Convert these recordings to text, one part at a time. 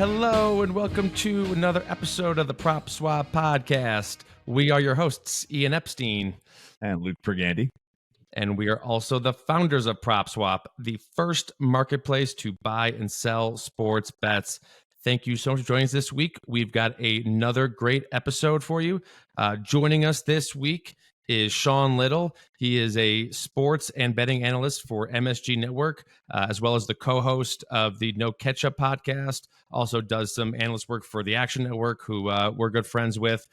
Hello and welcome to another episode of the PropSwap podcast. We are your hosts, Ian Epstein and Luke Pergande. And we are also the founders of PropSwap, the first marketplace to buy and sell sports bets. Thank you so much for joining us this week. We've got another great episode for you. Joining us this week is Sean Little. He is a sports and betting analyst for MSG Network, as well as the co-host of the No Ketchup podcast. Also does some analyst work for the Action Network, who we're good friends with.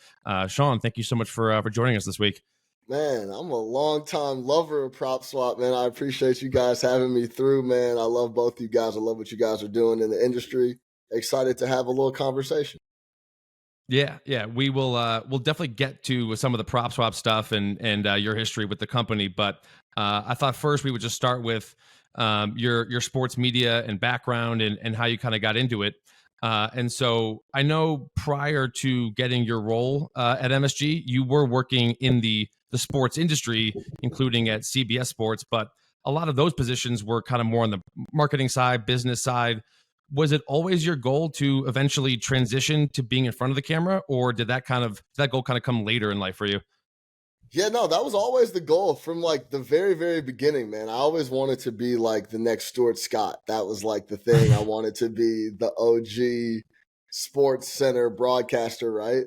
Sean, thank you so much for joining us this week. Man, I'm a longtime lover of PropSwap, man. I appreciate you guys having me through, man. I love both you guys. I love what you guys are doing in the industry. Excited to have a little conversation. Yeah, we will. We'll definitely get to some of the PropSwap stuff and your history with the company. But I thought first we would just start with your sports media and background and how you kind of got into it. And so I know prior to getting your role at MSG, you were working in the sports industry, including at CBS Sports. But a lot of those positions were kind of more on the marketing side, business side. Was it always your goal to eventually transition to being in front of the camera, or did that goal kind of come later in life for you? Yeah, no, that was always the goal from like the very, very beginning, man. I always wanted to be like the next Stuart Scott. That was like the thing. I wanted to be the OG Sports Center broadcaster, right?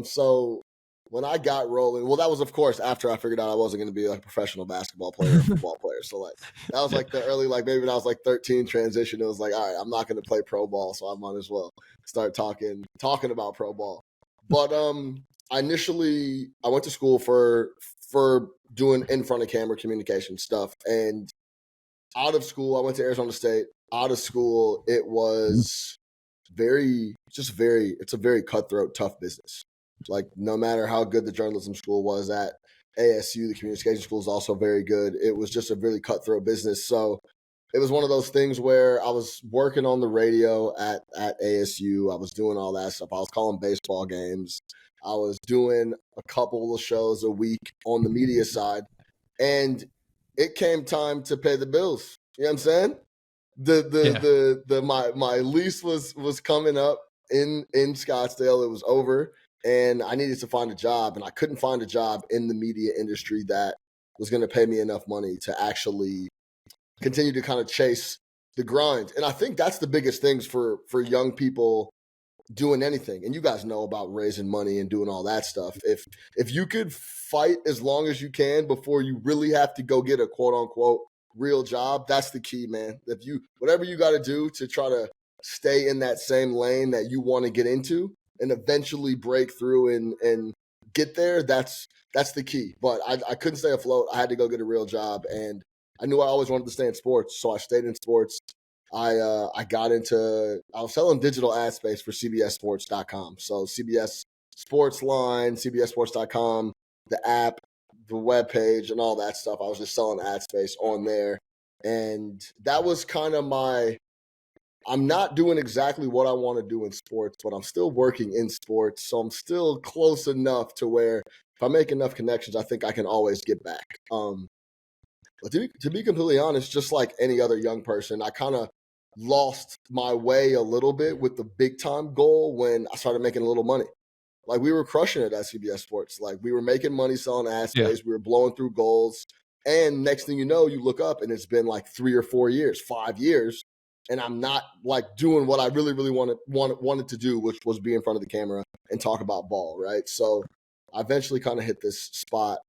So when I got rolling, well, that was of course after I figured out I wasn't going to be like a professional basketball player or football player. So like that was like the early, like maybe when I was like 13 transition. It was like, all right, I'm not going to play pro ball, so I might as well start talking about pro ball. But I went to school for doing in front of camera communication stuff, and out of school, I went to Arizona State. Out of school, it was it's a very cutthroat, tough business. Like no matter how good the journalism school was at ASU, the communication school is also very good. It was just a really cutthroat business. So it was one of those things where I was working on the radio at ASU. I was doing all that stuff. I was calling baseball games. I was doing a couple of shows a week on the media side. And it came time to pay the bills. You know what I'm saying? My lease was coming up in Scottsdale. It was over. And I needed to find a job, and I couldn't find a job in the media industry that was going to pay me enough money to actually continue to kind of chase the grind. And I think that's the biggest things for young people doing anything. And you guys know about raising money and doing all that stuff. If you could fight as long as you can before you really have to go get a quote unquote real job, that's the key, man. Whatever you got to do to try to stay in that same lane that you want to get into and eventually break through and get there, that's the key. But I couldn't stay afloat. I had to go get a real job, and I knew I always wanted to stay in sports, so I stayed in sports. I was selling digital ad space for CBSSports.com. So CBS Sports Line, CBSSports.com, the app, the webpage, and all that stuff. I was just selling ad space on there. And that was kind of I'm not doing exactly what I want to do in sports, but I'm still working in sports. So I'm still close enough to where if I make enough connections, I think I can always get back. But to be completely honest, just like any other young person, I kind of lost my way a little bit with the big time goal when I started making a little money. Like we were crushing it at CBS Sports. Like we were making money selling ad space. Yeah. We were blowing through goals. And next thing you know, you look up and it's been like 3 or 4 years, 5 years. And I'm not like doing what I really, really wanted to do, which was be in front of the camera and talk about ball, right? So I eventually kind of hit this spot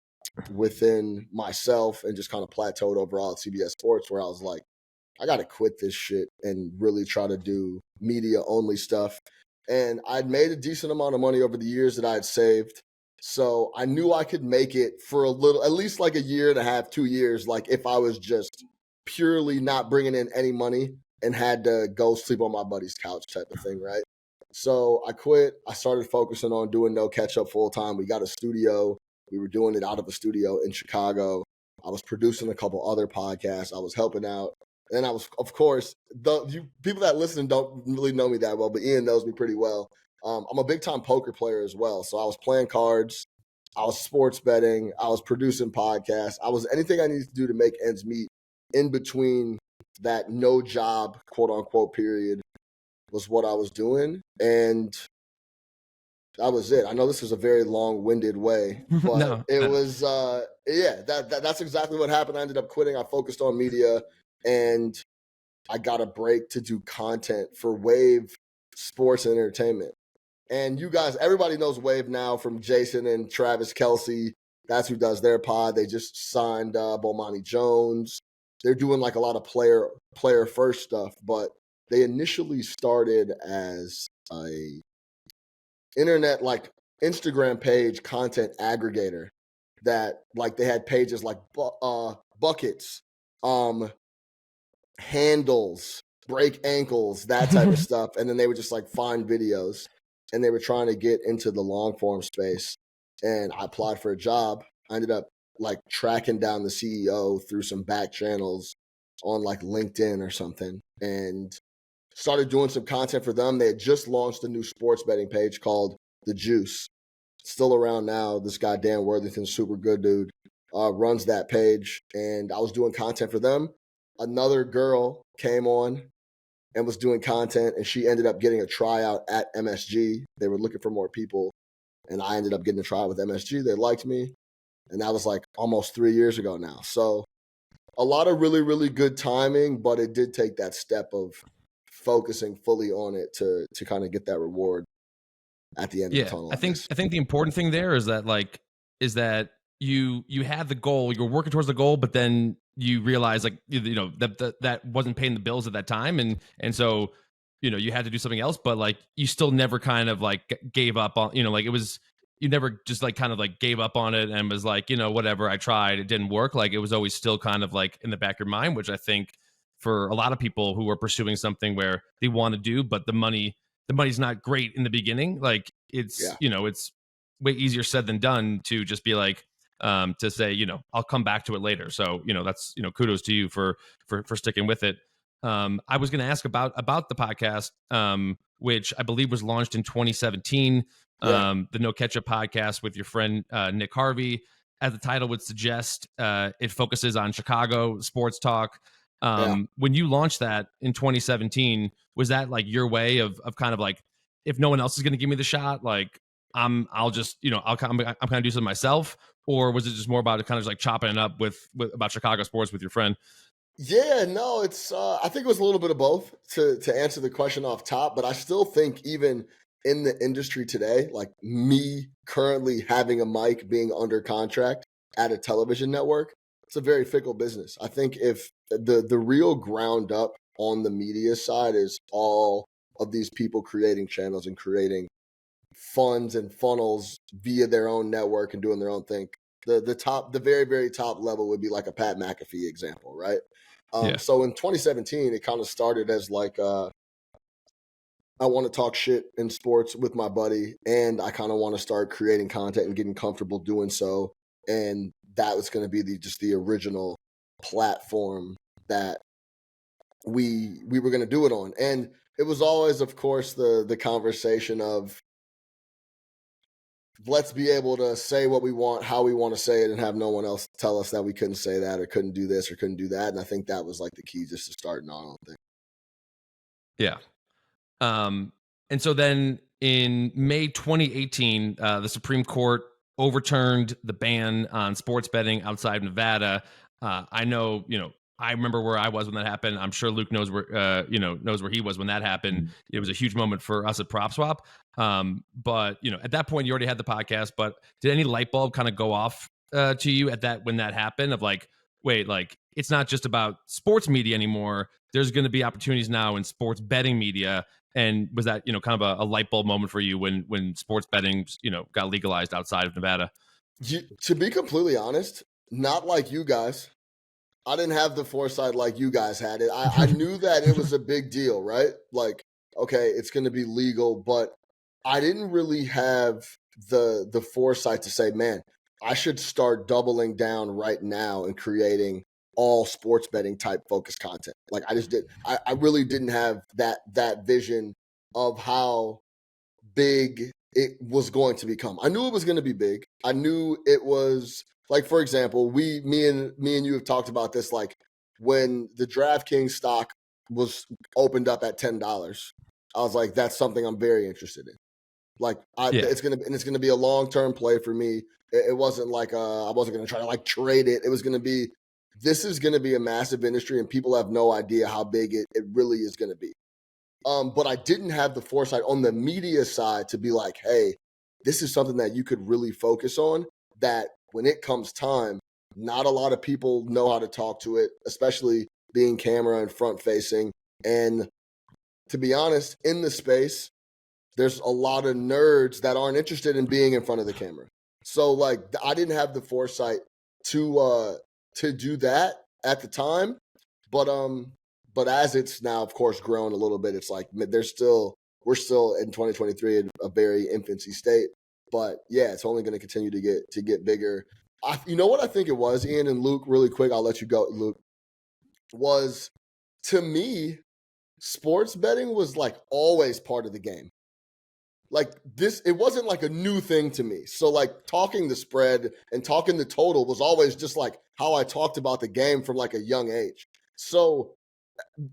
within myself and just kind of plateaued overall at CBS Sports where I was like, I got to quit this shit and really try to do media only stuff. And I'd made a decent amount of money over the years that I had saved. So I knew I could make it for a little, at least like a year and a half, 2 years, like if I was just purely not bringing in any money and had to go sleep on my buddy's couch type of thing, right? So I quit. I started focusing on doing No Ketchup full time. We got a studio. We were doing it out of a studio in Chicago. I was producing a couple other podcasts. I was helping out. And I was, of course, people that listen don't really know me that well, but Ian knows me pretty well. I'm a big-time poker player as well. So I was playing cards. I was sports betting. I was producing podcasts. I was anything I needed to do to make ends meet in between that no job, quote unquote, period was what I was doing. And that was it. I know this was a very long-winded way, but No, it was that's exactly what happened. I ended up quitting. I focused on media, and I got a break to do content for Wave Sports and Entertainment. And you guys, everybody knows Wave now from Jason and Travis Kelsey. That's who does their pod. They just signed Bomani Jones. They're doing like a lot of player first stuff, but they initially started as a internet like Instagram page content aggregator that like they had pages like buckets, handles, break ankles, that type of stuff, and then they would just like find videos, and they were trying to get into the long form space. And I applied for a job. I ended up like tracking down the CEO through some back channels on like LinkedIn or something, and started doing some content for them. They had just launched a new sports betting page called The Juice. Still around now. This guy, Dan Worthington, super good dude, runs that page. And I was doing content for them. Another girl came on and was doing content, and she ended up getting a tryout at MSG. They were looking for more people, and I ended up getting a tryout with MSG. They liked me, and that was like almost 3 years ago now. So a lot of really, really good timing, but it did take that step of focusing fully on it to kind of get that reward at the end of the Yeah, tunnel, I I think guess. I think the important thing there is that you had the goal, you're working towards the goal, but then you realize like you know that wasn't paying the bills at that time, and so you know you had to do something else, but like you still never kind of like gave up on like it was you never just like kind of like gave up on it and was like whatever, I tried, it didn't work. Like it was always still kind of like in the back of your mind, which I think for a lot of people who are pursuing something where they want to do, but the money's not great in the beginning. Like it's Yeah. it's way easier said than done to just be like to say I'll come back to it later. So that's kudos to you for sticking with it. I was going to ask about the podcast, which I believe was launched in 2017. Yeah. The No Ketchup podcast with your friend Nick Harvey. As the title would suggest, it focuses on Chicago sports talk. Yeah. When you launched that in 2017, was that like your way of kind of like, if no one else is going to give me the shot, like I'll just I'm kind of do something myself, or was it just more about it kind of just like chopping it up with about Chicago sports with your friend? Yeah, no, it's I think it was a little bit of both to answer the question off top, but I still think even in the industry today, like me currently having a mic being under contract at a television network, it's a very fickle business. I think if the real ground up on the media side is all of these people creating channels and creating funds and funnels via their own network and doing their own thing. The very, very top level would be like a Pat McAfee example, right? Yeah, So in 2017, it kind of started as like I want to talk shit in sports with my buddy, and I kind of want to start creating content and getting comfortable doing so. And that was going to be the original platform that we were going to do it on. And it was always, of course, the conversation of let's be able to say what we want, how we want to say it, and have no one else tell us that we couldn't say that or couldn't do this or couldn't do that. And I think that was like the key just to starting on thing. yeah. Um, and so then in May 2018, the Supreme Court overturned the ban on sports betting outside of Nevada. I know, I remember where I was when that happened. I'm sure Luke knows where, knows where he was when that happened. It was a huge moment for us at PropSwap. But at that point, you already had the podcast. But did any light bulb kind of go off to you at that when that happened? Of like, wait, like it's not just about sports media anymore. There's going to be opportunities now in sports betting media. And was that kind of a light bulb moment for you when sports betting got legalized outside of Nevada? To be completely honest, not like you guys. I didn't have the foresight like you guys had it. I knew that it was a big deal, right? Like, okay, it's going to be legal, but I didn't really have the foresight to say, man, I should start doubling down right now and creating all sports betting type focused content. Like I just did. I really didn't have that vision of how big it was going to become. I knew it was going to be big. I knew it was like, for example, me and you have talked about this. Like when the DraftKings stock was opened up at $10, I was like, that's something I'm very interested in. Like, Yeah. it's gonna be a long-term play for me. It wasn't like I wasn't gonna try to like trade it. It was gonna be, this is gonna be a massive industry, and people have no idea how big it really is gonna be. But I didn't have the foresight on the media side to be like, hey, this is something that you could really focus on, that when it comes time, not a lot of people know how to talk to it, especially being camera and front facing. And to be honest, in the space, there's a lot of nerds that aren't interested in being in front of the camera. So like I didn't have the foresight to do that at the time. But as it's now of course grown a little bit, it's like we're still in 2023 in a very infancy state. But yeah, it's only going to continue to get bigger. You know what I think it was, Ian and Luke, really quick, I'll let you go, Luke, was, to me, sports betting was like always part of the game. Like this, it wasn't like a new thing to me. So like talking the spread and talking the total was always just like how I talked about the game from like a young age. So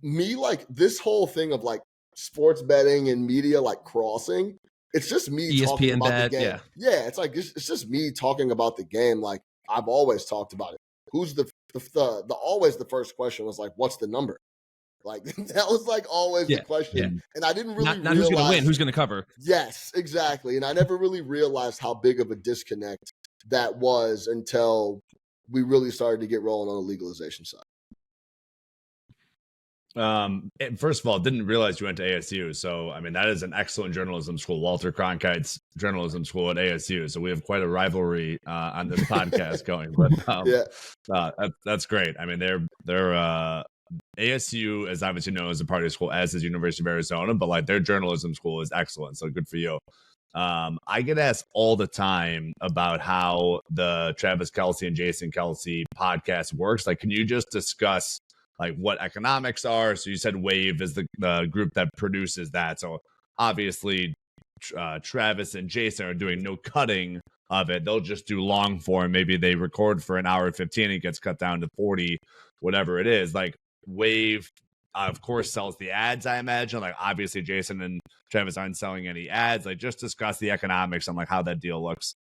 me, like this whole thing of like sports betting and media like crossing, it's just me talking ESPN about the bet, game. yeah. Yeah, it's like it's just me talking about the game. Like I've always talked about it. Who's the always the first question was like, what's the number? Like that was like always the Yeah. question, and I didn't really Not who's going to win, realize. who's going to cover. Yes, exactly. And I never really realized how big of a disconnect that was until we really started to get rolling on the legalization side. First of all, didn't realize you went to ASU. So, I mean, that is an excellent journalism school. Walter Cronkite's journalism school at ASU. So we have quite a rivalry on this podcast going. But that's great. I mean, they're ASU, as obviously known as a party school, as is University of Arizona, but like their journalism school is excellent. So good for you. I get asked all the time about how the Travis Kelce and Jason Kelce podcast works. Like, can you just discuss like what economics are? So you said Wave is the group that produces that. So obviously Travis and Jason are doing no cutting of it. They'll just do long form. Maybe they record for an hour 15, it gets cut down to 40, whatever it is. Like Wave, of course, sells the ads, I imagine. Like obviously Jason and Travis aren't selling any ads. Like just discuss the economics and like how that deal looks.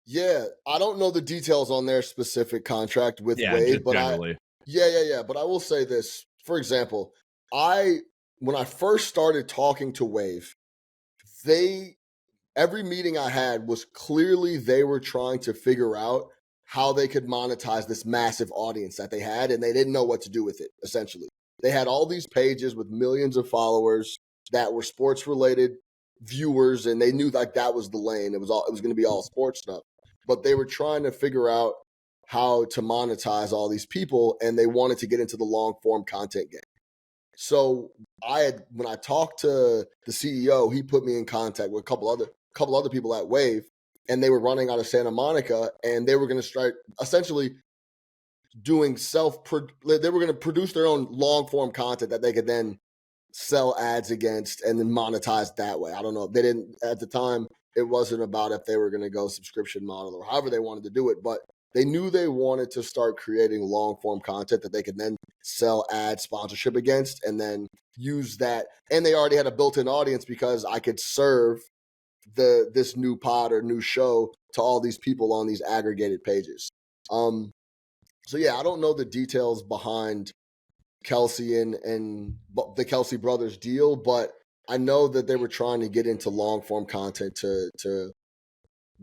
Yeah, I don't know the details on their specific contract with Wave, but generally. But I will say this. For example, when I first started talking to Wave, every meeting I had was clearly they were trying to figure out how they could monetize this massive audience that they had, and they didn't know what to do with it, essentially. They had all these pages with millions of followers that were sports related viewers, and they knew like that was the lane. It was going to be all sports stuff. But they were trying to figure out how to monetize all these people, and they wanted to get into the long form content game. So when I talked to the CEO, he put me in contact with a couple other people at Wave, and they were running out of Santa Monica, and they were going to start essentially doing they were going to produce their own long form content that they could then sell ads against and then monetize that way. I don't know. They didn't at the time. It wasn't about if they were going to go subscription model or however they wanted to do it, but they knew they wanted to start creating long form content that they could then sell ad sponsorship against and then use that. And they already had a built-in audience because I could serve this new pod or new show to all these people on these aggregated pages. So yeah, I don't know the details behind Kelce and the Kelce brothers deal, but I know that they were trying to get into long form content to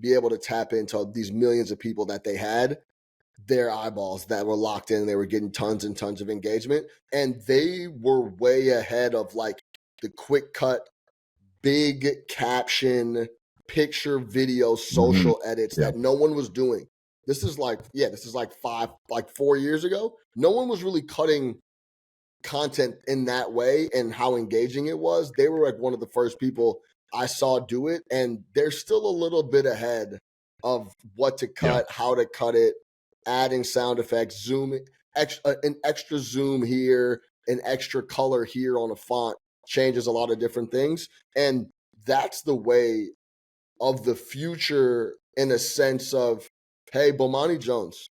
be able to tap into these millions of people that they had, their eyeballs that were locked in. They were getting tons and tons of engagement, and they were way ahead of like the quick cut, big caption, picture, video, social edits that no one was doing. This is like 4 years ago. No one was really cutting content in that way and how engaging it was. They were like one of the first people I saw do it, and they're still a little bit ahead of what to cut, how to cut it, adding sound effects, zooming, an extra zoom here, an extra color here on a font changes a lot of different things. And that's the way of the future in a sense of, hey, Bomani Jones,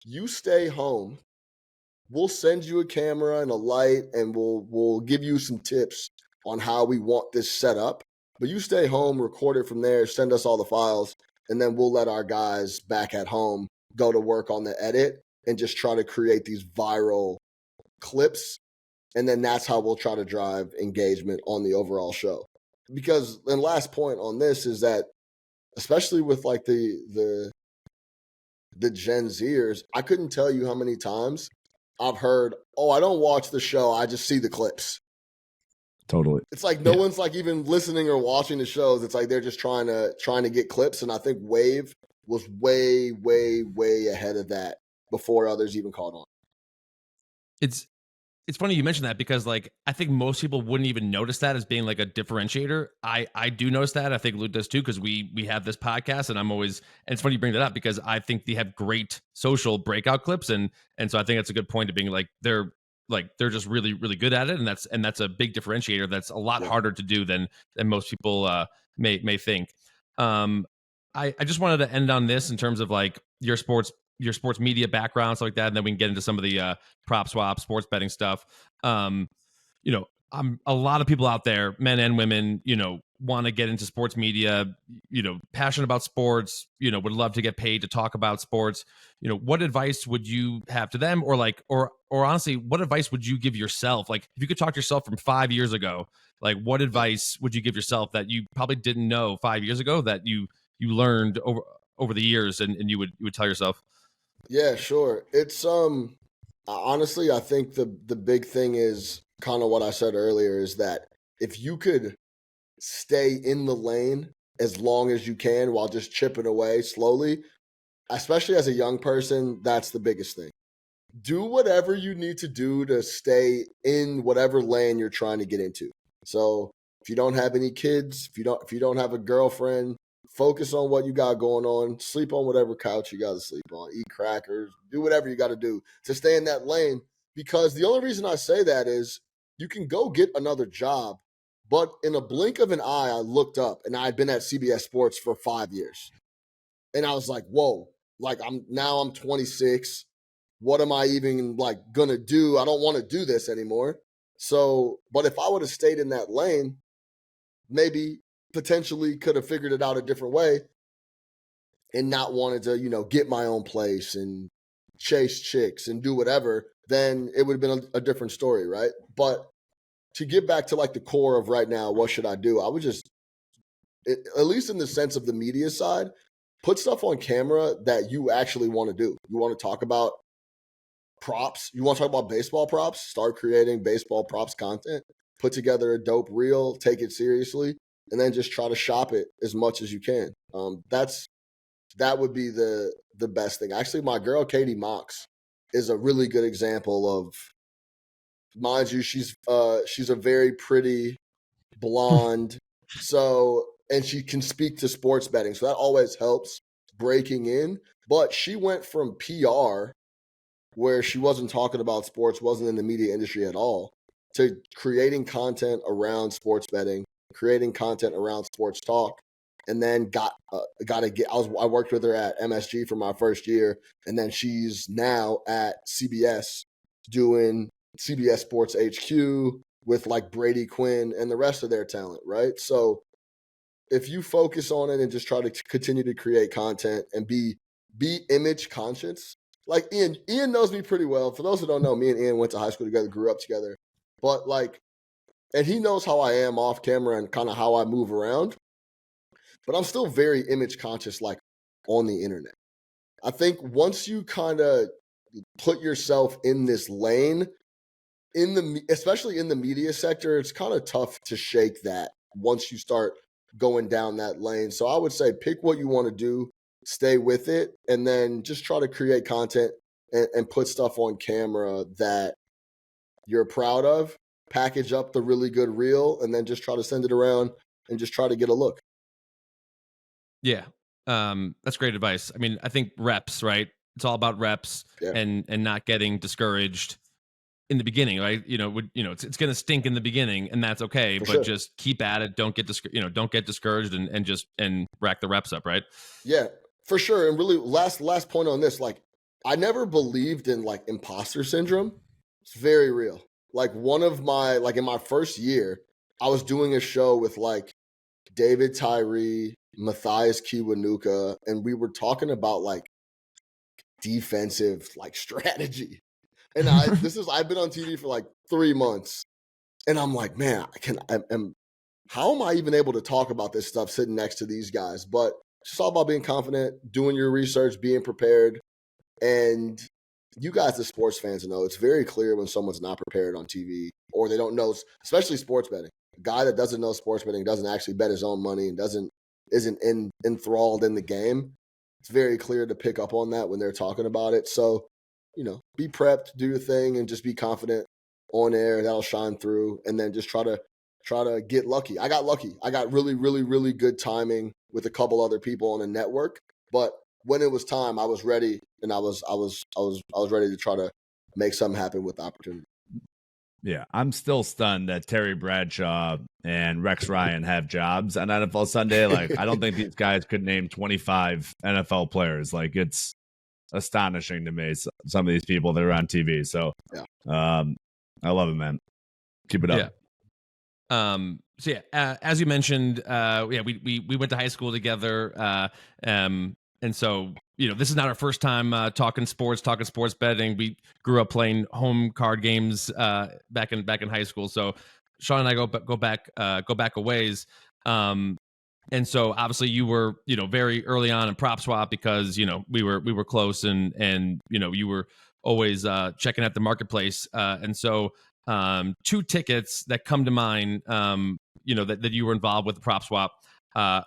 you stay home. We'll send you a camera and a light, and we'll give you some tips on how we want this set up. But you stay home, record it from there, send us all the files, and then we'll let our guys back at home go to work on the edit and just try to create these viral clips. And then that's how we'll try to drive engagement on the overall show. Because, and last point on this is that, especially with like the Gen Zers, I couldn't tell you how many times I've heard, oh, I don't watch the show, I just see the clips. Totally. It's like no one's like even listening or watching the shows. It's like they're just trying to get clips. And I think Wave was way, way, way ahead of that before others even caught on. It's funny you mentioned that because like I think most people wouldn't even notice that as being like a differentiator. I do notice that. I think Luke does too, because we have this podcast and and it's funny you bring that up because I think they have great social breakout clips and so I think that's a good point of being like they're just really, really good at it, and that's a big differentiator that's a lot harder to do than most people may think. I just wanted to end on this in terms of like your sports media background, stuff like that, and then we can get into some of the PropSwap, sports betting stuff. A lot of people out there, men and women, want to get into sports media, passionate about sports, would love to get paid to talk about sports. What advice would you have to them, or honestly, what advice would you give yourself? Like, if you could talk to yourself from 5 years ago, like, what advice would you give yourself that you probably didn't know 5 years ago that you learned over the years, and you would tell yourself? Yeah, sure. It's honestly, I think the big thing is kind of what I said earlier, is that if you could stay in the lane as long as you can while just chipping away slowly, especially as a young person, that's the biggest thing. Do whatever you need to do to stay in whatever lane you're trying to get into. So if you don't have any kids, if you don't have a girlfriend, focus on what you got going on. Sleep on whatever couch you got to sleep on. Eat crackers. Do whatever you got to do to stay in that lane. Because the only reason I say that is you can go get another job, but in a blink of an eye, I looked up and I had been at CBS Sports for 5 years. And I was like, whoa, like I'm 26. What am I even like going to do? I don't want to do this anymore. So, but if I would have stayed in that lane, maybe potentially could have figured it out a different way and not wanted to, get my own place and chase chicks and do whatever, then it would have been a different story, right? But to get back to like the core of right now, what should I do? I would just, at least in the sense of the media side, put stuff on camera that you actually want to do. You want to talk about props. You want to talk about baseball props? Start creating baseball props content. Put together a dope reel, take it seriously, and then just try to shop it as much as you can. That would be the best thing. Actually, my girl Katie Mox is a really good example of, mind you, she's a very pretty blonde, and she can speak to sports betting, so that always helps breaking in. But she went from PR, where she wasn't talking about sports, wasn't in the media industry at all, to creating content around sports betting, creating content around sports talk, and then I worked with her at MSG for my first year, and then she's now at CBS doing CBS Sports HQ with like Brady Quinn and the rest of their talent, right? So if you focus on it and just try to continue to create content and be image conscious, like Ian knows me pretty well. For those who don't know, me and Ian went to high school together, grew up together, but like, and he knows how I am off camera and kind of how I move around, but I'm still very image conscious, like on the internet. I think once you kind of put yourself in this lane, especially in the media sector, it's kind of tough to shake that once you start going down that lane. So I would say pick what you want to do, stay with it, and then just try to create content and put stuff on camera that you're proud of, package up the really good reel, and then just try to send it around and just try to get a look. Yeah. That's great advice. I mean, I think reps, right? It's all about reps and not getting discouraged in the beginning, right? It's going to stink in the beginning, and that's okay. But just keep at it. Don't get discouraged, and rack the reps up, right? Yeah, for sure. And really, last point on this, like, I never believed in like imposter syndrome. It's very real. Like in my first year, I was doing a show with like David Tyree, Matthias Kiwanuka, and we were talking about like defensive like strategy. And I've been on TV for like 3 months, and I'm like, man, how am I even able to talk about this stuff sitting next to these guys? But it's just all about being confident, doing your research, being prepared. And you guys, the sports fans, know it's very clear when someone's not prepared on TV or they don't know, especially sports betting. A guy that doesn't know sports betting, doesn't actually bet his own money, and isn't enthralled in the game. It's very clear to pick up on that when they're talking about it. So, be prepped, do your thing, and just be confident on air. That'll shine through. And then just try to get lucky. I got lucky. I got really, really, really good timing with a couple other people on the network. But when it was time, I was ready, and I was ready to try to make something happen with the opportunity. Yeah, I'm still stunned that Terry Bradshaw and Rex Ryan have jobs on NFL Sunday. Like, I don't think these guys could name 25 NFL players. Like, it's astonishing to me, some of these people that are on TV. So, I love it, man. Keep it up. Yeah. As you mentioned, we went to high school together. And so, this is not our first time talking sports betting. We grew up playing home card games back in high school. So Sean and I go back a ways. And so obviously you were, very early on in PropSwap because, we were close and you were always checking out the marketplace. And so 2 tickets that come to mind, that you were involved with the PropSwap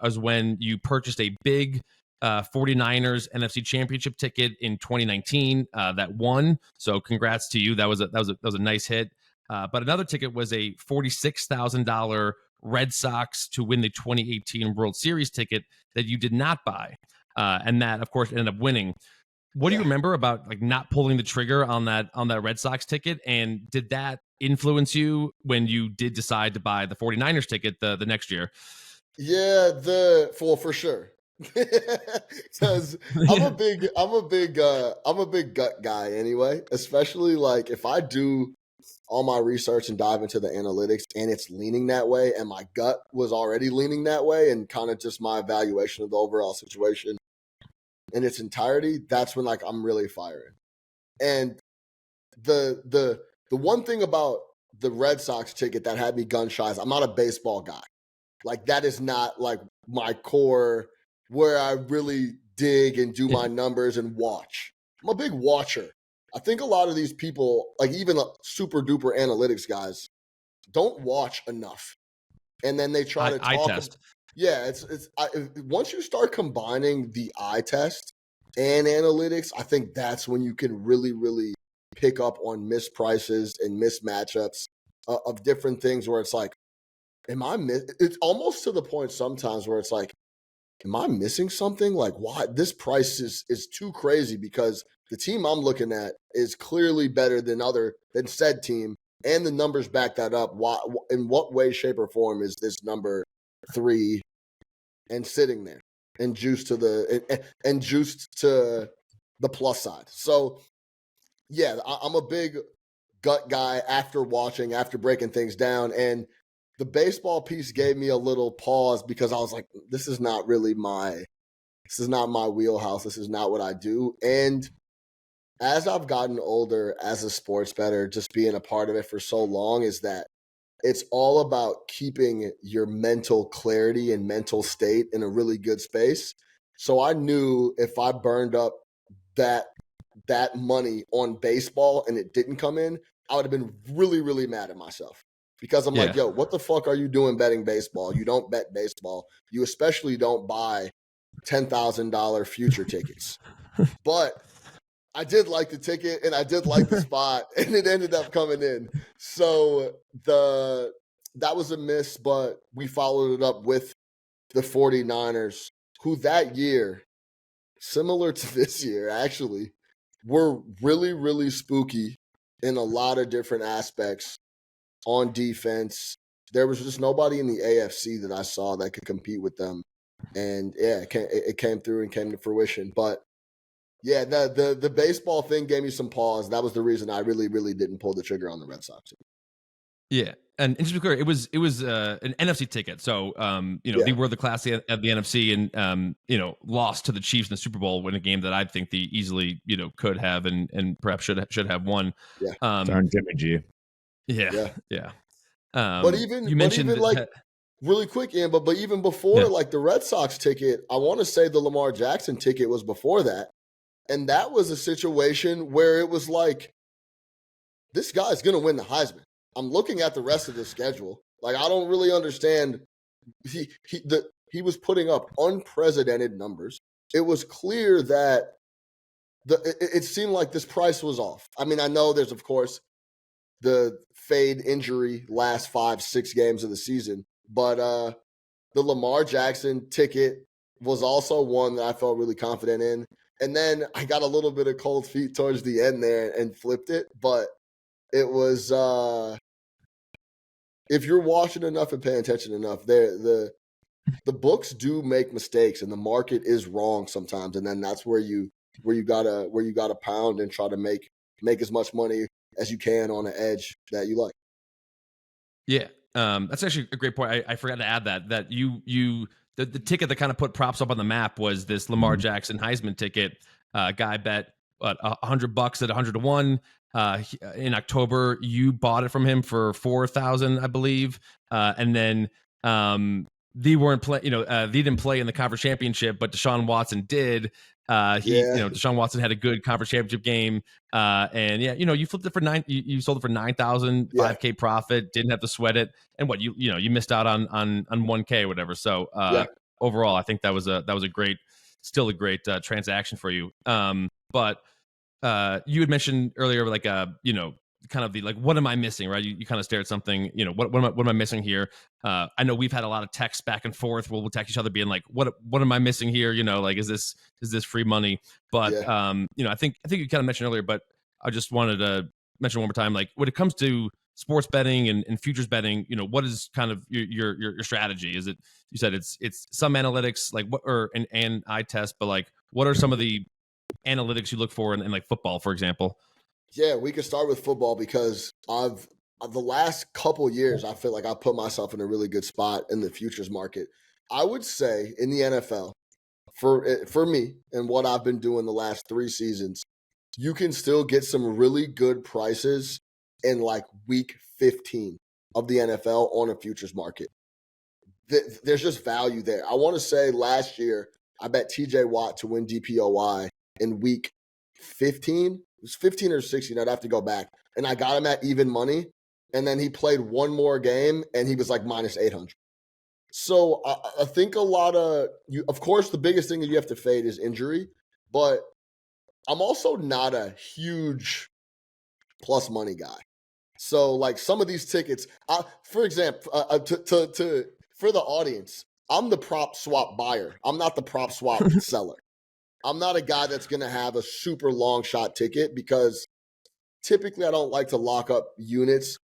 is when you purchased a big 49ers NFC Championship ticket in 2019 that won. So congrats to you. That was a nice hit. But another ticket was a $46,000 Red Sox to win the 2018 World Series ticket that you did not buy, and that of course ended up winning. What do you remember about like not pulling the trigger on that Red Sox ticket? And did that influence you when you did decide to buy the 49ers ticket the next year? Yeah, for sure. Because I'm a big gut guy anyway, especially like if I do all my research and dive into the analytics and it's leaning that way and my gut was already leaning that way and kind of just my evaluation of the overall situation in its entirety, that's when like I'm really firing. And the one thing about the Red Sox ticket that had me gun shy is I'm not a baseball guy. Like that is not like my core where I really dig and do my numbers and watch. I'm a big watcher. I think a lot of these people, like even super duper analytics guys, don't watch enough. And then they try to talk. Eye test. Yeah, once you start combining the eye test and analytics, I think that's when you can really, really pick up on misprices and mismatchups of different things where it's like, it's almost to the point sometimes where it's like, am I missing something? Like, why this price is too crazy because the team I'm looking at is clearly better than said team, and the numbers back that up. Why, in what way, shape, or form is this number 3 and sitting there and juiced to the plus side? So, yeah, I'm a big gut guy after breaking things down, and the baseball piece gave me a little pause because I was like, this is not my wheelhouse. This is not what I do. And as I've gotten older as a sports bettor, just being a part of it for so long, is that it's all about keeping your mental clarity and mental state in a really good space. So I knew if I burned up that money on baseball and it didn't come in, I would have been really, really mad at myself. Because I'm like, yo, what the fuck are you doing betting baseball? You don't bet baseball. You especially don't buy $10,000 future tickets. But I did like the ticket and I did like the spot and it ended up coming in. So that was a miss, but we followed it up with the 49ers, who that year, similar to this year actually, were really, really spooky in a lot of different aspects. On defense, there was just nobody in the AFC that I saw that could compete with them, and yeah, it came through and came to fruition. But yeah, the baseball thing gave me some pause. That was the reason I really, really didn't pull the trigger on the Red Sox. Yeah. And just to be clear, it was an NFC ticket. So they Yeah. were the class of the NFC and lost to the Chiefs in the Super Bowl in a game that I think they easily, could have and perhaps should have won. Yeah. Darn Jimmy G. Yeah. Yeah. Yeah. But You mentioned even like really quick, Ian, but even before yeah. like the Red Sox ticket, I want to say the Lamar Jackson ticket was before that. And that was a situation where it was like, this guy's going to win the Heisman. I'm looking at the rest of the schedule. Like, I don't really understand. He was putting up unprecedented numbers. It was clear that it seemed like this price was off. I mean, I know there's, of course, the fade injury last 5-6 games of the season, but the Lamar Jackson ticket was also one that I felt really confident in. And then I got a little bit of cold feet towards the end there and flipped it. But it was, if you're watching enough and paying attention enough, the books do make mistakes and the market is wrong sometimes. And then that's where you gotta pound and try to make as much money as you can on an edge that you like. Yeah. That's actually a great point. I forgot to add that the ticket that kind of put props up on the map was this Lamar Jackson Heisman ticket. Guy bet $100 at 100 to 1. In October, you bought it from him for 4,000, I believe. And then they weren't play. They didn't play in the conference championship, but Deshaun Watson did. Deshaun Watson had a good conference championship game. And you flipped it for you sold it for 9,000, 5K profit, didn't have to sweat it. And what you missed out on 1K or whatever. So overall, I think that was a great transaction for you. But you had mentioned earlier, like, kind of the, like, what am I missing, right? You kind of stare at something, what am I missing here? I know we've had a lot of texts back and forth. We'll text each other being like, what am I missing here? Like, is this free money? But, I think you kind of mentioned earlier, but I just wanted to mention one more time, like, when it comes to sports betting and futures betting, what is kind of your strategy? Is it, you said it's some analytics, like what, or an eye test, but like, what are some of the analytics you look for in like football, for example? Yeah, we could start with football because the last couple years, I feel like I put myself in a really good spot in the futures market. I would say in the NFL, for me and what I've been doing the last 3 seasons, you can still get some really good prices in like week 15 of the NFL on a futures market. There's just value there. I want to say last year, I bet TJ Watt to win DPOY in week 15. It was 15 or 16. I'd have to go back. And I got him at even money. And then he played one more game and he was like minus 800. So I think a lot of you, of course, the biggest thing that you have to fade is injury. But I'm also not a huge plus money guy. So like some of these tickets, for example, for the audience, I'm the PropSwap buyer. I'm not the PropSwap seller. I'm not a guy that's going to have a super long shot ticket because typically I don't like to lock up units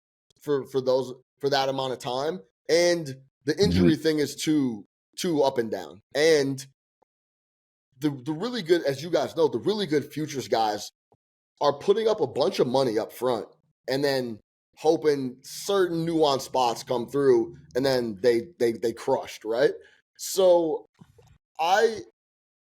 for that amount of time. And the injury thing is too up and down. And the really good, as you guys know, the really good futures guys are putting up a bunch of money up front and then hoping certain nuanced spots come through and then they crushed, right? So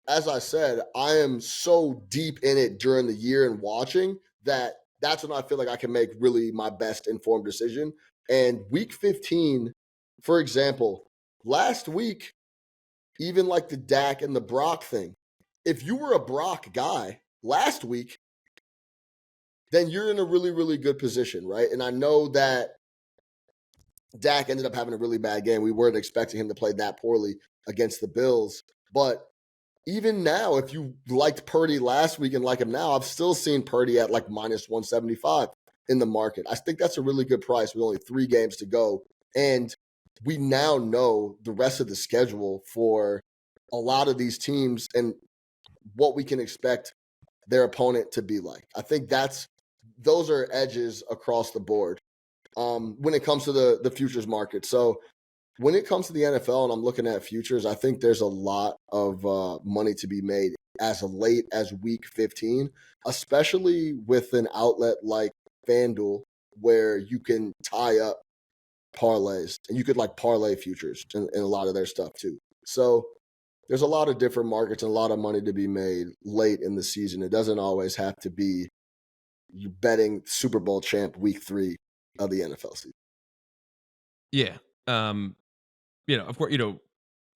as I said, I am so deep in it during the year and watching that's when I feel like I can make really my best informed decision. And week 15, for example, last week, even like the Dak and the Brock thing, if you were a Brock guy last week, then you're in a really, really good position, right? And I know that Dak ended up having a really bad game. We weren't expecting him to play that poorly against the Bills. But even now, if you liked Purdy last week and like him now, I've still seen Purdy at like minus 175 in the market. I think that's a really good price with only 3 games to go. And we now know the rest of the schedule for a lot of these teams and what we can expect their opponent to be like. I think those are edges across the board when it comes to the futures market. So when it comes to the NFL and I'm looking at futures, I think there's a lot of money to be made as late as week 15, especially with an outlet like FanDuel where you can tie up parlays, and you could like parlay futures in a lot of their stuff too. So there's a lot of different markets and a lot of money to be made late in the season. It doesn't always have to be you betting Super Bowl champ week 3 of the NFL season. Yeah. Of course,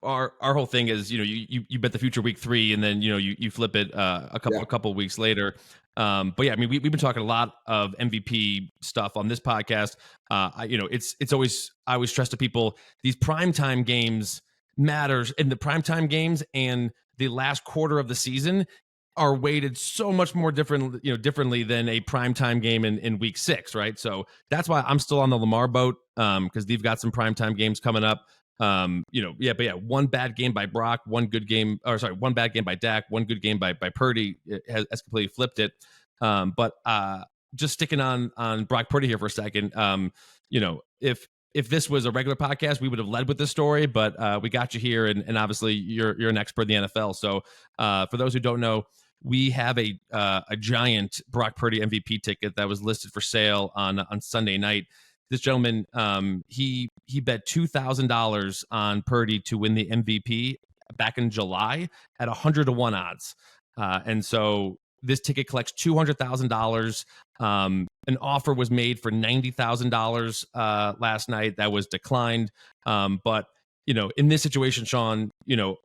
our whole thing is, you bet the future week 3 and then, you flip it a couple of weeks later. But yeah, I mean, we've been talking a lot of MVP stuff on this podcast. It's always, I always stress to people, these primetime games matters, and the primetime games and the last quarter of the season are weighted so much more differently than a primetime game in week 6, right? So that's why I'm still on the Lamar boat, because they've got some primetime games coming up. One bad game by Brock, one bad game by Dak, one good game by Purdy has completely flipped it. But just sticking on Brock Purdy here for a second, if this was a regular podcast, we would have led with this story, but we got you here, and obviously you're an expert in the NFL. So for those who don't know, we have a giant Brock Purdy MVP ticket that was listed for sale on Sunday night. This gentleman, he bet $2,000 on Purdy to win the MVP back in July at 100-1 odds, and so this ticket collects $200,000. An offer was made for $90,000 last night. That was declined. But in this situation, Sean,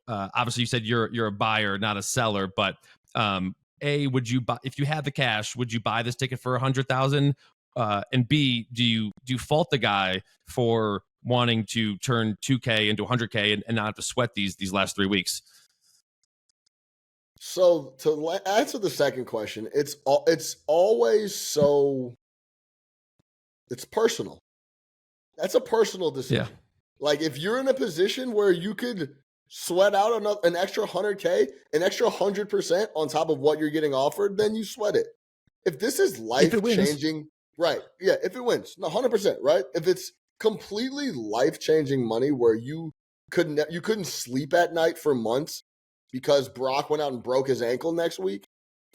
obviously you said you're a buyer, not a seller. But would you buy, if you had the cash? Would you buy this ticket for $100,000? And B, do you fault the guy for wanting to turn 2K into 100K and not have to sweat these last 3 weeks? So to answer the second question, it's always so it's personal. That's a personal decision. Yeah. Like if you're in a position where you could sweat out an extra 100K, an extra 100% on top of what you're getting offered, then you sweat it. If this is life-changing, right? Yeah, if it wins, 100%, right? If it's completely life-changing money where you couldn't sleep at night for months because Brock went out and broke his ankle next week,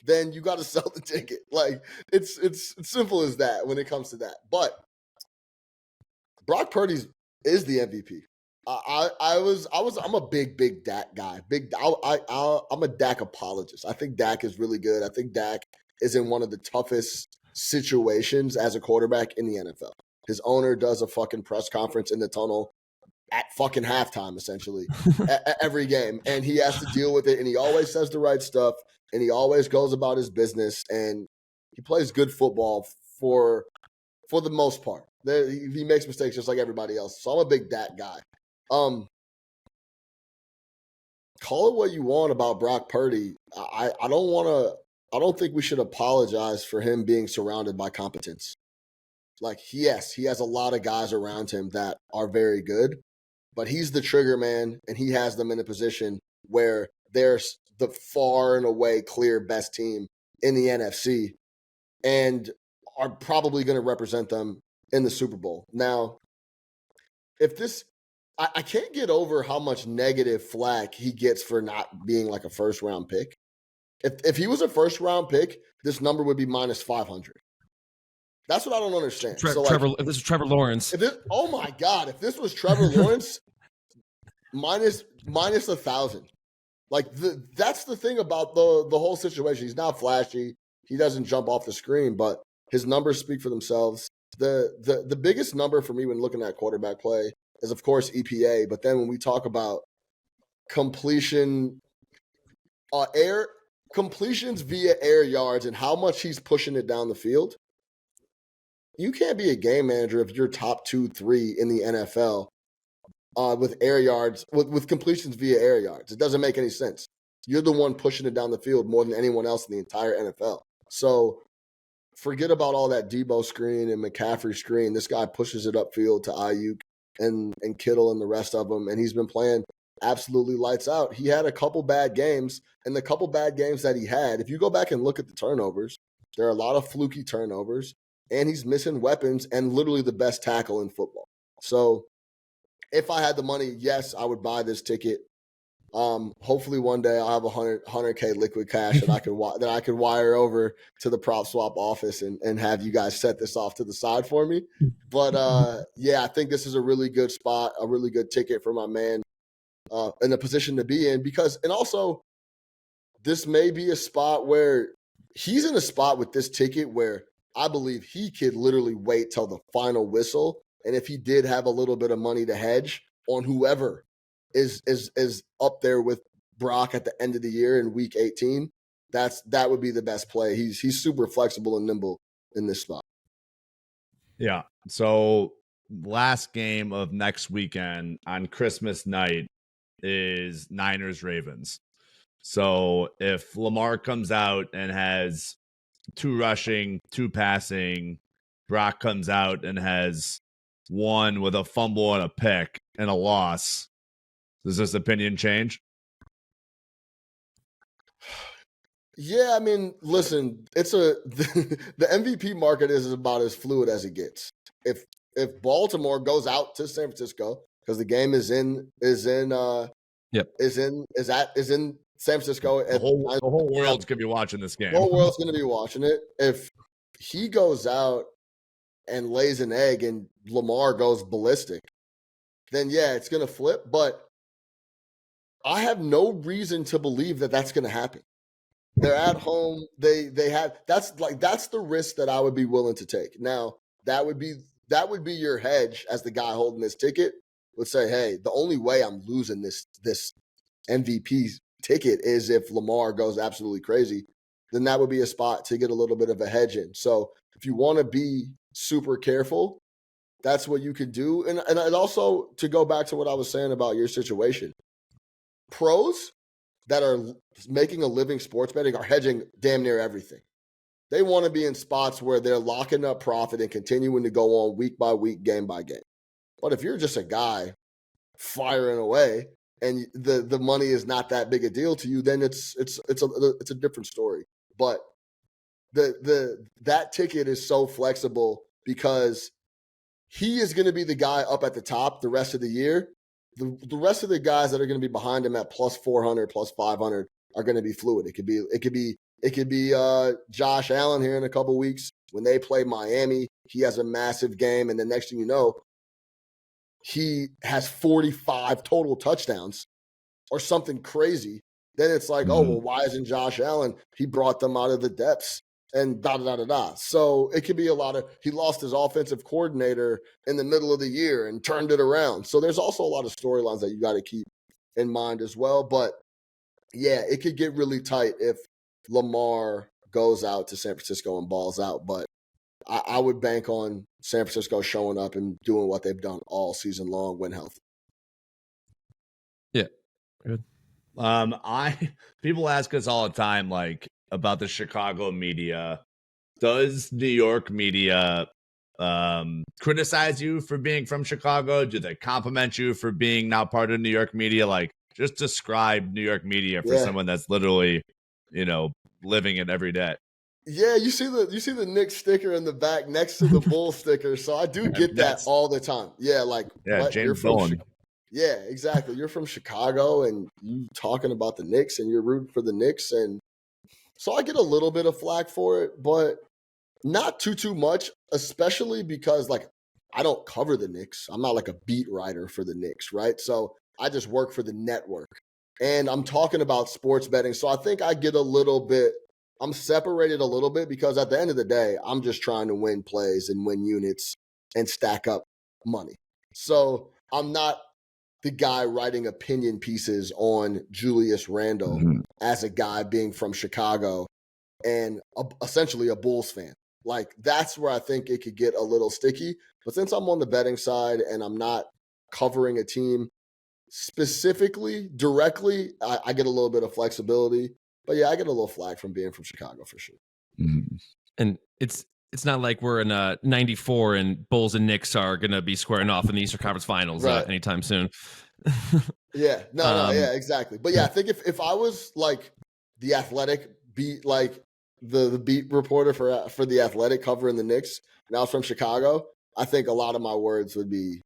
then you got to sell the ticket. Like it's simple as that when it comes to that. But Brock Purdy is the MVP. I'm a big Dak guy. I'm a Dak apologist. I think Dak is really good. I think Dak is in one of the toughest situations as a quarterback in the NFL. His owner does a fucking press conference in the tunnel at fucking halftime, essentially, every game. And he has to deal with it. And he always says the right stuff. And he always goes about his business. And he plays good football for the most part. He makes mistakes just like everybody else. So I'm a big Dak guy. Call it what you want about Brock Purdy. I don't think we should apologize for him being surrounded by competence. Like, yes, he has a lot of guys around him that are very good, but he's the trigger man, and he has them in a position where they're the far and away clear best team in the NFC and are probably going to represent them in the Super Bowl. Now, if this, I can't get over how much negative flack he gets for not being like a first round pick. If he was a first round pick, this number would be minus 500. That's what I don't understand. If this is Trevor Lawrence. Oh my God, if this was Trevor Lawrence, minus 1,000. Like that's the thing about the whole situation. He's not flashy. He doesn't jump off the screen, but his numbers speak for themselves. The biggest number for me when looking at quarterback play is, of course, EPA. But then when we talk about completions via air yards and how much he's pushing it down the field, you can't be a game manager if you're top 2-3 in the NFL with air yards, with completions via air yards. It doesn't make any sense. You're the one pushing it down the field more than anyone else in the entire NFL. So forget about all that Debo screen and McCaffrey screen. This guy pushes it upfield to Ayuk and Kittle and the rest of them, and he's been playing absolutely lights out. He had a couple bad games, and the couple bad games that he had, if you go back and look at the turnovers, there are a lot of fluky turnovers, and he's missing weapons and literally the best tackle in football. So if I had the money, yes, I would buy this ticket. Hopefully one day I'll have 100K liquid cash that I could wire over to the PropSwap office and have you guys set this off to the side for me. But yeah, I think this is a really good spot, a really good ticket for my man in a position to be in and also this may be a spot where he's in a spot with this ticket where I believe he could literally wait till the final whistle. And if he did have a little bit of money to hedge on whoever is up there with Brock at the end of the year in week 18, that would be the best play. He's super flexible and nimble in this spot. Yeah. So last game of next weekend on Christmas night is Niners-Ravens. So if Lamar comes out and has 2 rushing, 2 passing, Brock comes out and has 1 with a fumble and a pick and a loss, does this opinion change? Yeah, I mean, listen, the MVP market is about as fluid as it gets. If Baltimore goes out to San Francisco because the game is in San Francisco, the whole world's gonna be watching this game. The whole world's gonna be watching it. If he goes out and lays an egg and Lamar goes ballistic, then yeah, it's gonna flip. But I have no reason to believe that that's gonna happen. They're at home. They have that's the risk that I would be willing to take. Now that would be your hedge as the guy holding this ticket would say, hey, the only way I'm losing this MVP ticket is if Lamar goes absolutely crazy. Then that would be a spot to get a little bit of a hedge in. So if you want to be super careful, that's what you could do. And also to go back to what I was saying about your situation, pros that are making a living sports betting are hedging damn near everything. They want to be in spots where they're locking up profit and continuing to go on week by week, game by game. But if you're just a guy firing away and the money is not that big a deal to you, then it's a different story. But that ticket is so flexible because he is going to be the guy up at the top the rest of the year. The rest of the guys that are going to be behind him at plus 400, plus 500 are going to be fluid. It could be Josh Allen here in a couple weeks when they play Miami. He has a massive game, and the next thing you know, he has 45 total touchdowns or something crazy. Then it's like, oh well, why isn't Josh Allen? He brought them out of the depths. And da-da-da-da-da. So it could be a lot of – he lost his offensive coordinator in the middle of the year and turned it around. So there's also a lot of storylines that you got to keep in mind as well. But, yeah, it could get really tight if Lamar goes out to San Francisco and balls out. But I would bank on San Francisco showing up and doing what they've done all season long when healthy. Yeah, good. People ask us all the time, like, about the Chicago media. Does New York media criticize you for being from Chicago? Do they compliment you for being now part of New York media? Like, just describe New York media for someone that's literally, living it every day. Yeah, you see the Knicks sticker in the back next to the Bull sticker. So I do get that all the time. Yeah, like James Dolan. Yeah, exactly. You're from Chicago and you talking about the Knicks and you're rooting for the Knicks. And so I get a little bit of flack for it, but not too much, especially because like I don't cover the Knicks. I'm not like a beat writer for the Knicks, right? So I just work for the network. And I'm talking about sports betting. So I think I get I'm separated a little bit because at the end of the day, I'm just trying to win plays and win units and stack up money. So I'm not the guy writing opinion pieces on Julius Randle as a guy being from Chicago and essentially a Bulls fan. Like that's where I think it could get a little sticky. But since I'm on the betting side and I'm not covering a team specifically, directly, I get a little bit of flexibility. But yeah, I get a little flack from being from Chicago for sure. And it's not like we're in 94 and Bulls and Knicks are going to be squaring off in the Eastern Conference Finals anytime soon. Yeah, yeah, exactly. But yeah, I think if I was like the Athletic beat, like the beat reporter for the Athletic covering the Knicks, and I was from Chicago, I think a lot of my words would be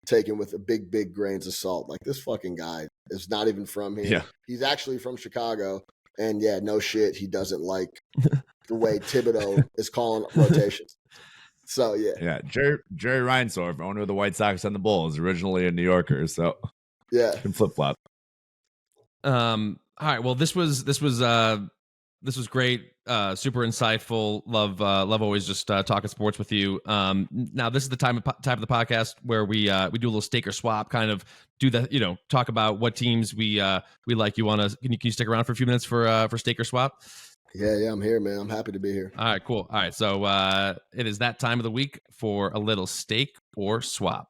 taken with a big grains of salt. Like, this fucking guy is not even from here. Yeah. He's actually from Chicago. And yeah, no shit, he doesn't like the way Thibodeau is calling rotations. So yeah. Jerry Reinsdorf, owner of the White Sox and the Bulls, originally a New Yorker, so yeah, can flip flop. All right. Well, this was great. Super insightful. Love always just talking sports with you. Now this is the time of the podcast where we do a little stake or swap, kind of do the, talk about what teams we like. Can you stick around for a few minutes for stake or swap? Yeah, I'm here, man. I'm happy to be here. All right, cool. All right, so it is that time of the week for a little stake or swap.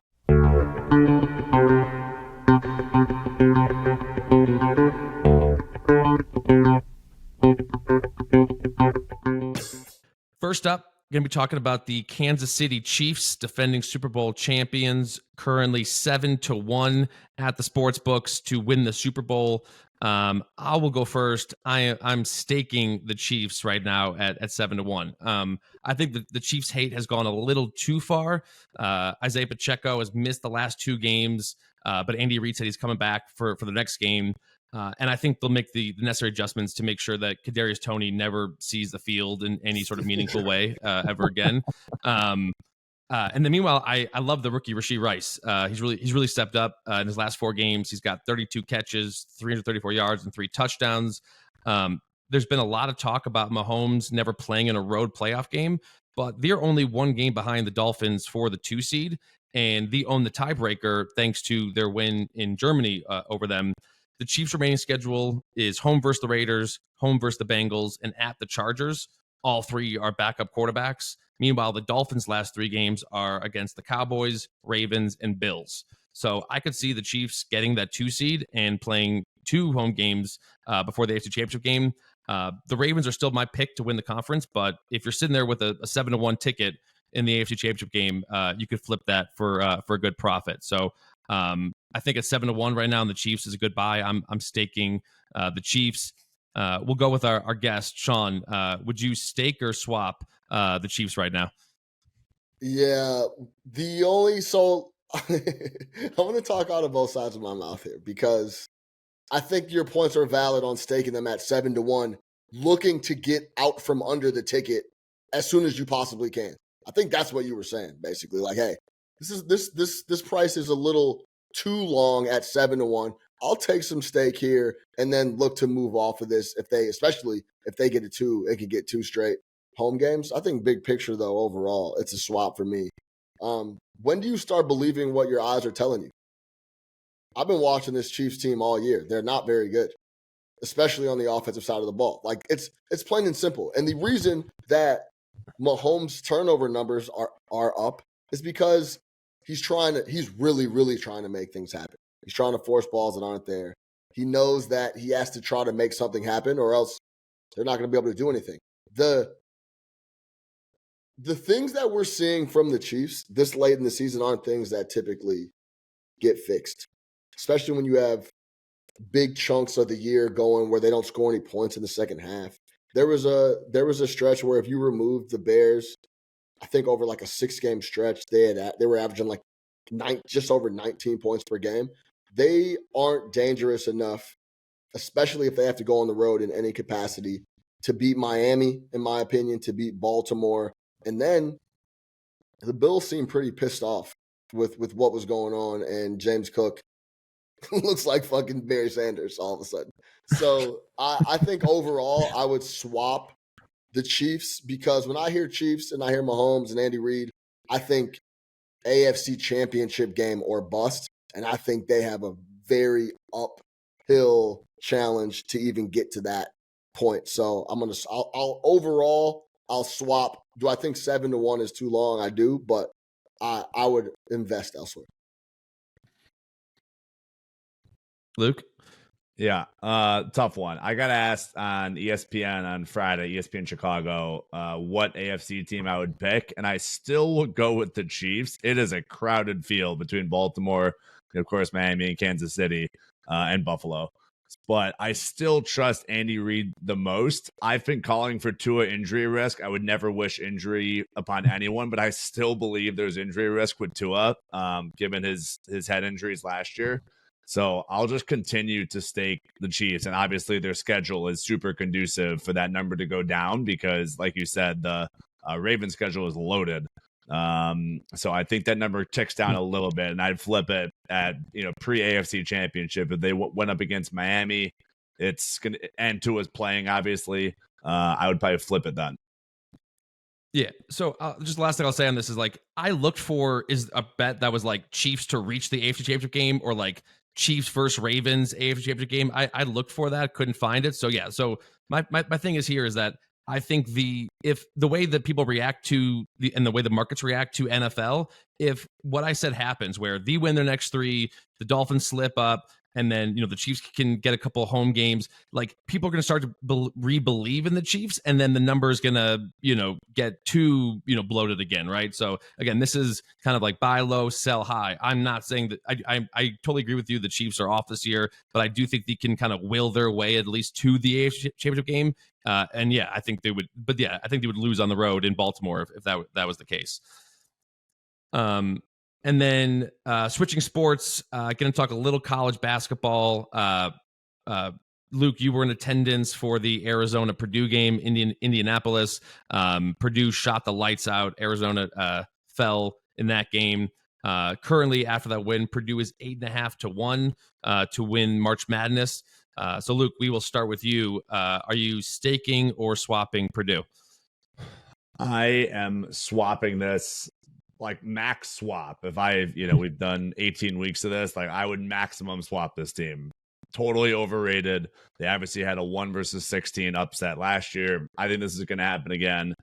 First up, going to be talking about the Kansas City Chiefs, defending Super Bowl champions, currently 7-1 at the sports books to win the Super Bowl. I will go first. I'm staking the Chiefs right now at 7-1. I think the Chiefs hate has gone a little too far. Isaiah Pacheco has missed the last 2 games, but Andy Reid said he's coming back for the next game. And I think they'll make the necessary adjustments to make sure that Kadarius Toney never sees the field in any sort of meaningful way ever again. And then meanwhile, I love the rookie Rashee Rice. He's really stepped up in his last 4 games. He's got 32 catches, 334 yards, and 3 touchdowns. There's been a lot of talk about Mahomes never playing in a road playoff game, but they're only 1 game behind the Dolphins for the 2 seed, and they own the tiebreaker thanks to their win in Germany over them. The Chiefs' remaining schedule is home versus the Raiders, home versus the Bengals, and at the Chargers. All 3 are backup quarterbacks. Meanwhile, the Dolphins' last 3 games are against the Cowboys, Ravens, and Bills. So I could see the Chiefs getting that 2 seed and playing 2 home games before the AFC Championship game. The Ravens are still my pick to win the conference, but if you're sitting there with a 7-1 ticket in the AFC Championship game, you could flip that for a good profit. So I think it's 7-1 right now, and the Chiefs is a good buy. I'm staking the Chiefs. We'll go with our guest, Sean. Would you stake or swap the Chiefs right now? Yeah, I'm going to talk out of both sides of my mouth here, because I think your points are valid on staking them at 7-1, looking to get out from under the ticket as soon as you possibly can. I think that's what you were saying, basically. Like, hey, this price is a little too long at 7-1. I'll take some stake here and then look to move off of this especially if they get it could get 2 straight home games. I think big picture though, overall, it's a swap for me. When do you start believing what your eyes are telling you? I've been watching this Chiefs team all year. They're not very good, especially on the offensive side of the ball. Like, it's plain and simple. And the reason that Mahomes' turnover numbers are up is because he's really trying to make things happen. He's trying to force balls that aren't there. He knows that he has to try to make something happen, or else they're not going to be able to do anything. The things that we're seeing from the Chiefs this late in the season aren't things that typically get fixed, especially when you have big chunks of the year going where they don't score any points in the second half. There was a stretch where if you removed the Bears, I think over like a 6-game stretch, they were averaging like just over 19 points per game. They aren't dangerous enough, especially if they have to go on the road in any capacity, to beat Miami, in my opinion, to beat Baltimore. And then the Bills seem pretty pissed off with what was going on, and James Cook looks like fucking Barry Sanders all of a sudden. So I think overall I would swap the Chiefs, because when I hear Chiefs and I hear Mahomes and Andy Reid, I think AFC Championship game or bust. And I think they have a very uphill challenge to even get to that point. So I'll swap. Do I think 7-1 is too long? I do, but I would invest elsewhere. Luke? Yeah, tough one. I got asked on ESPN on Friday, ESPN Chicago, what AFC team I would pick, and I still would go with the Chiefs. It is a crowded field between Baltimore, of course, Miami and Kansas City, and Buffalo. but I still trust Andy Reid the most. I've been calling for Tua injury risk. I would never wish injury upon anyone, but I still believe there's injury risk with Tua, given his head injuries last year. So I'll just continue to stake the Chiefs. And obviously their schedule is super conducive for that number to go down because, like you said, the Ravens schedule is loaded. So I think that number ticks down a little bit, and I'd flip it at, pre-AFC championship. If they went up against Miami, it's going to, and Tua's playing, obviously, I would probably flip it then. Yeah. So just the last thing I'll say on this is, like, I looked for is a bet that was like Chiefs to reach the AFC championship game, or like Chiefs versus Ravens AFC championship game. I looked for that, couldn't find it. So yeah. So my thing is here is that I think if the way that people react to and the way the markets react to NFL, if what I said happens, where they win their next 3, the Dolphins slip up, and then the Chiefs can get a couple of home games, like, people are going to start to re-believe in the Chiefs, and then the number is going to get too bloated again, right? So again, this is kind of like buy low, sell high. I'm not saying that I totally agree with you. The Chiefs are off this year, but I do think they can kind of will their way at least to the AFC Championship game. And yeah, I think they would, but yeah, I think they would lose on the road in Baltimore if that was the case. And then switching sports, going to talk a little college basketball. Luke, you were in attendance for the Arizona-Purdue game, Indianapolis. Purdue shot the lights out. Arizona fell in that game. Currently, after that win, Purdue is 8.5 to 1 to win March Madness. So, Luke, we will start with you. Are you staking or swapping Purdue? I am swapping this, like max swap. If we've done 18 weeks of this, like, I would maximum swap this team. Totally overrated. They obviously had a 1 versus 16 upset last year. I think this is going to happen again.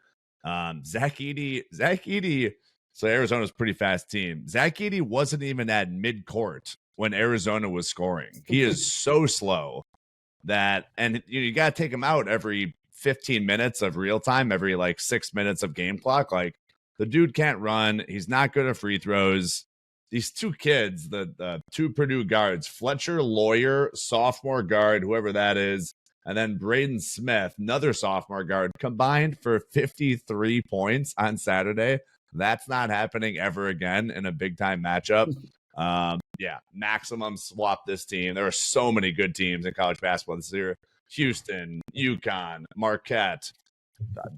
Zach Edey. So Arizona's a pretty fast team. Zach Edey wasn't even at midcourt when Arizona was scoring. He is so slow that, and you got to take him out every 15 minutes of real time, every 6 minutes of game clock. Like, the dude can't run. He's not good at free throws. These 2 kids, the 2 Purdue guards, Fletcher Lawyer, sophomore guard, whoever that is, and then Braden Smith, another sophomore guard, combined for 53 points on Saturday. That's not happening ever again in a big-time matchup. Yeah, maximum swap this team. There are so many good teams in college basketball this year. Houston, UConn, Marquette,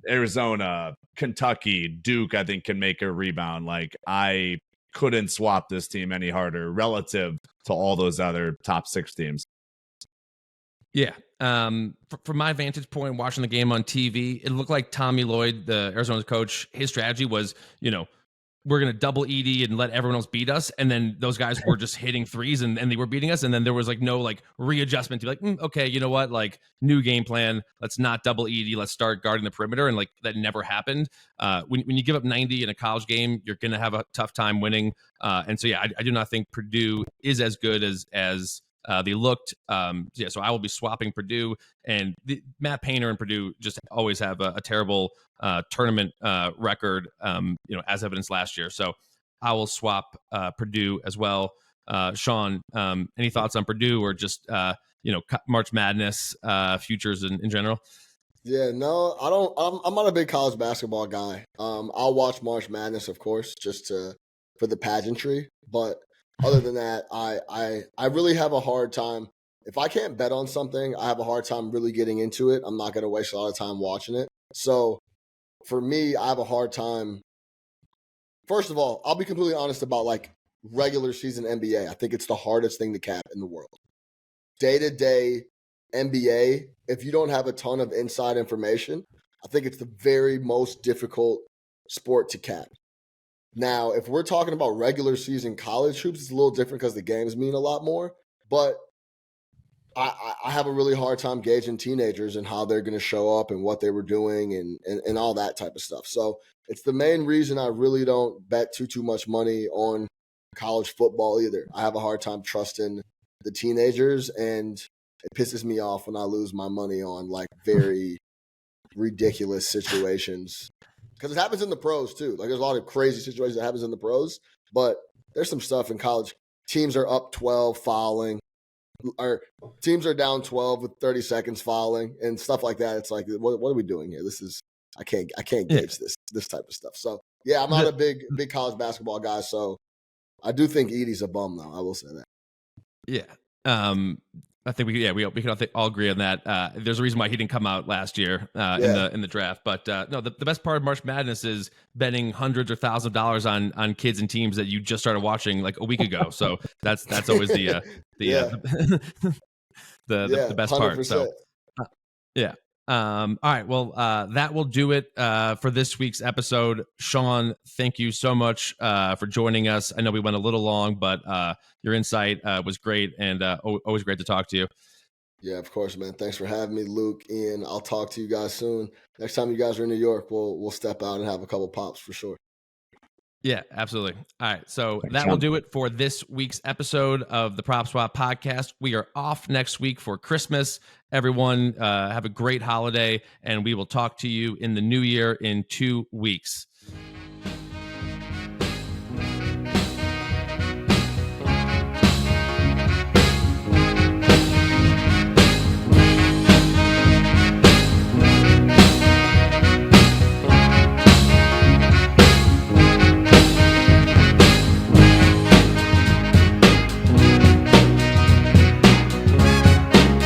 Arizona, Kentucky, Duke, I think, can make a rebound. Like, I couldn't swap this team any harder relative to all those other top 6 teams. Yeah. From my vantage point, watching the game on TV, it looked like Tommy Lloyd, the Arizona's coach, his strategy was, we're going to double Edey and let everyone else beat us. And then those guys were just hitting threes and they were beating us. And then there was no readjustment to be okay, you know what? New game plan. Let's not double Edey. Let's start guarding the perimeter. And that never happened. When you give up 90 in a college game, you're going to have a tough time winning. And so, yeah, I do not think Purdue is as good as they looked. So I will be swapping Purdue, and Matt Painter and Purdue just always have a terrible tournament record, as evidenced last year. So I will swap Purdue as well. Sean, any thoughts on Purdue, or just March Madness futures in general? Yeah, no, I don't. I'm not a big college basketball guy. I'll watch March Madness, of course, just for the pageantry, but other than that, I really have a hard time. If I can't bet on something, I have a hard time really getting into it. I'm not going to waste a lot of time watching it. So for me, I have a hard time. First of all, I'll be completely honest about regular season NBA. I think it's the hardest thing to cap in the world. Day-to-day NBA, if you don't have a ton of inside information, I think it's the very most difficult sport to cap. Now, if we're talking about regular season college hoops, it's a little different because the games mean a lot more. But I have a really hard time gauging teenagers and how they're going to show up and what they were doing and all that type of stuff. So it's the main reason I really don't bet too much money on college football either. I have a hard time trusting the teenagers, and it pisses me off when I lose my money on very ridiculous situations. Because it happens in the pros too. There's a lot of crazy situations that happens in the pros, but there's some stuff in college. Teams are up 12 fouling. our teams are down 12 with 30 seconds falling and stuff like that. It's like, what are we doing here? I can't gauge this type of stuff. So yeah, I'm not a big college basketball guy. So I do think Edey's a bum though. I will say that. Yeah. I think we can all agree on that. There's a reason why he didn't come out last year in the draft. But no, the best part of March Madness is betting hundreds or thousands of dollars on kids and teams that you just started watching like a week ago. So that's always the best 100%. Part. So yeah. All right. Well, that will do it for this week's episode. Sean, thank you so much for joining us. I know we went a little long, but your insight was great, and always great to talk to you. Yeah, of course, man. Thanks for having me, Luke. Ian, I'll talk to you guys soon. Next time you guys are in New York, we'll step out and have a couple pops for sure. Yeah, absolutely. All right. So that will do it for this week's episode of the PropSwap podcast. We are off next week for Christmas. Everyone have a great holiday, and we will talk to you in the new year in 2 weeks.